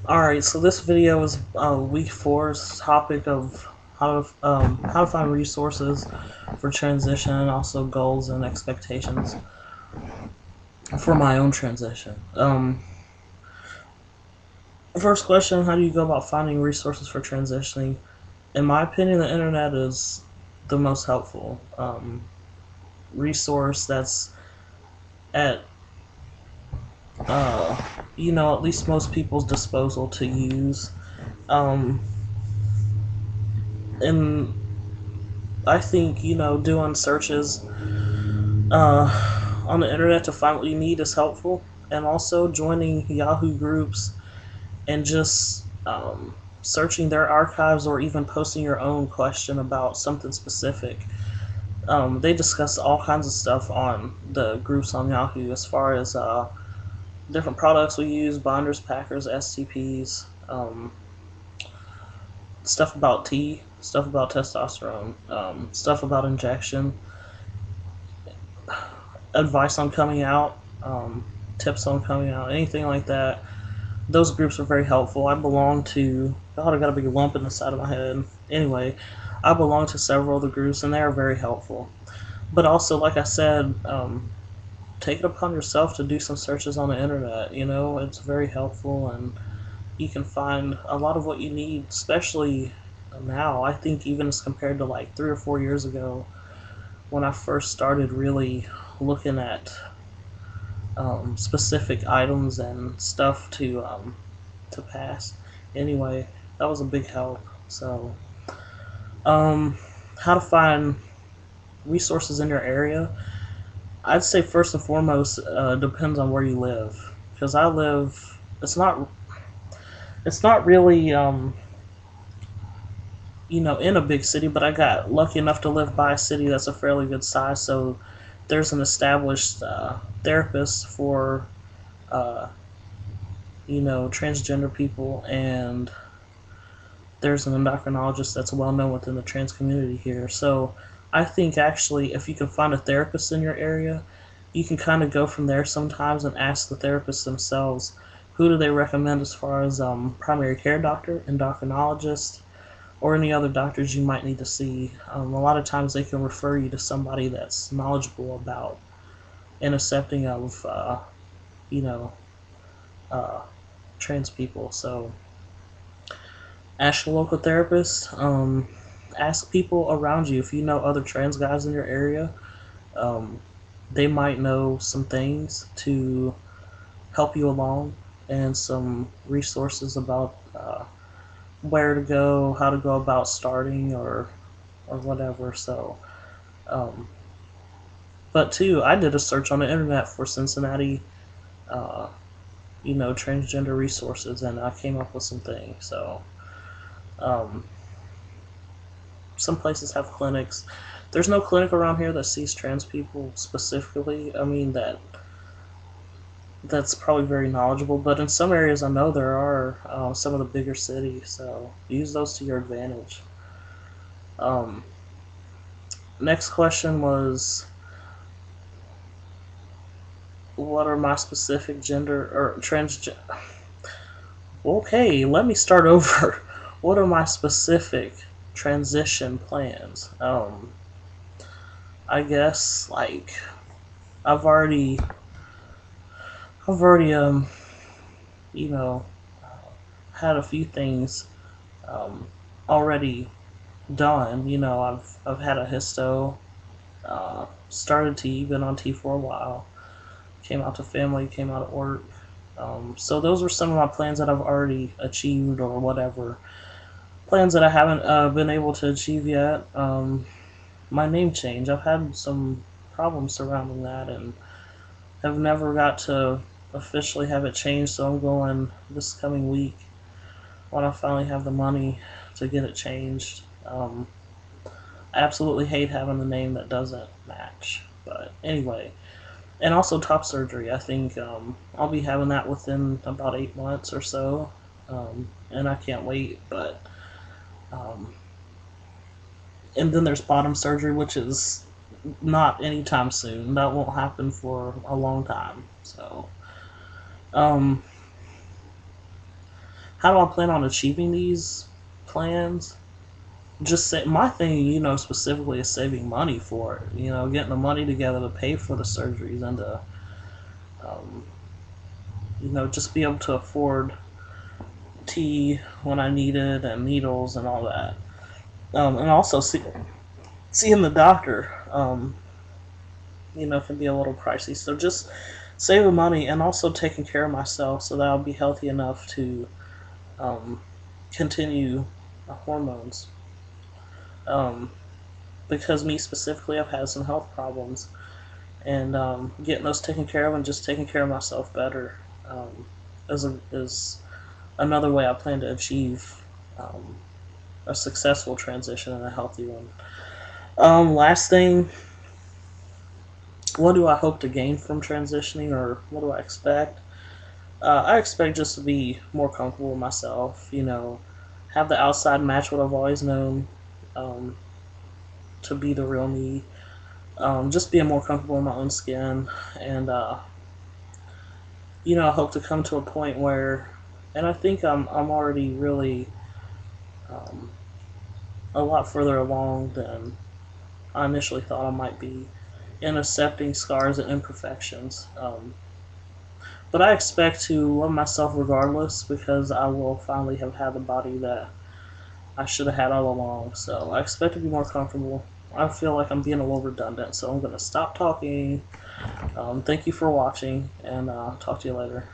Alright, so this video is week four's topic of how to find resources for transition and also goals and expectations for my own transition. First question: how do you go about finding resources for transitioning? In my opinion, the internet is the most helpful resource that's at uh, at least most people's disposal to use. Um, and I think doing searches on the internet to find what you need is helpful, and also joining Yahoo groups and just searching their archives or even posting your own question about something specific. They discuss all kinds of stuff on the groups on Yahoo as far as different products we use, binders, packers, STPs, stuff about tea, stuff about testosterone, stuff about injection, advice on coming out, tips on coming out, anything like that. Those groups are very helpful. I belong to, God, I got a big lump in the side of my head. Anyway, I belong to several of the groups, and they are very helpful. But also, like I said, take it upon yourself to do some searches on the internet. It's very helpful, and you can find a lot of what you need, especially now. I think even as compared to like 3 or 4 years ago, when I first started really looking at specific items and stuff to pass. Anyway, that was a big help. So, um, how to find resources in your area? I'd say first and foremost depends on where you live, because I live. It's not really in a big city, but I got lucky enough to live by a city that's a fairly good size. So there's an established therapist for uh, transgender people, and there's an endocrinologist that's well known within the trans community here. So I think actually, if you can find a therapist in your area, you can kind of go from there sometimes and ask the therapists themselves who do they recommend as far as primary care doctor, endocrinologist, or any other doctors you might need to see. A lot of times they can refer you to somebody that's knowledgeable about and accepting of, you know, uh, trans people. So ask your local therapist. Ask people around you if you know other trans guys in your area. Um, they might know some things to help you along and some resources about where to go, how to go about starting, or whatever. So, um, but too, I did a search on the internet for Cincinnati, uh, transgender resources, and I came up with some things. So, um, some places have clinics. There's no clinic around here that sees trans people specifically. I mean that's probably very knowledgeable, but in some areas I know there are some of the bigger cities. So use those to your advantage. Um, Next question was, what are my specific gender or trans? Okay, let me start over. What are my specific transition plans? I guess like I've already, I've already you know, had a few things um, already done. I've had a histo, started T, been on T for a while, came out to family, came out at work. So those are some of my plans that I've already achieved or whatever. Plans that I haven't been able to achieve yet. My name change. I've had some problems surrounding that and have never got to officially have it changed. So I'm going this coming week when I finally have the money to get it changed. I absolutely hate having the name that doesn't match. But anyway, and also top surgery. I think I'll be having that within about 8 months or so, and I can't wait. But um, and then there's bottom surgery, which is not anytime soon. That won't happen for a long time. So, um, how do I plan on achieving these plans? Just say my thing, specifically is saving money for it. Getting the money together to pay for the surgeries and to, um, just be able to afford tea when I need it and needles and all that. And also seeing the doctor, can be a little pricey. So just saving money and also taking care of myself so that I'll be healthy enough to um, continue hormones. Um, because me specifically, I've had some health problems, and getting those taken care of and just taking care of myself better is another way I plan to achieve um, a successful transition and a healthy one. Last thing, what do I hope to gain from transitioning, or what do I expect? I expect just to be more comfortable with myself, have the outside match what I've always known um, to be the real me. Just being more comfortable in my own skin, and I hope to come to a point where, and I think I'm already really um, a lot further along than I initially thought I might be in accepting scars and imperfections. But I expect to love myself regardless because I will finally have had the body that I should have had all along. So I expect to be more comfortable. I feel like I'm being a little redundant, so I'm going to stop talking. Thank you for watching, and talk to you later.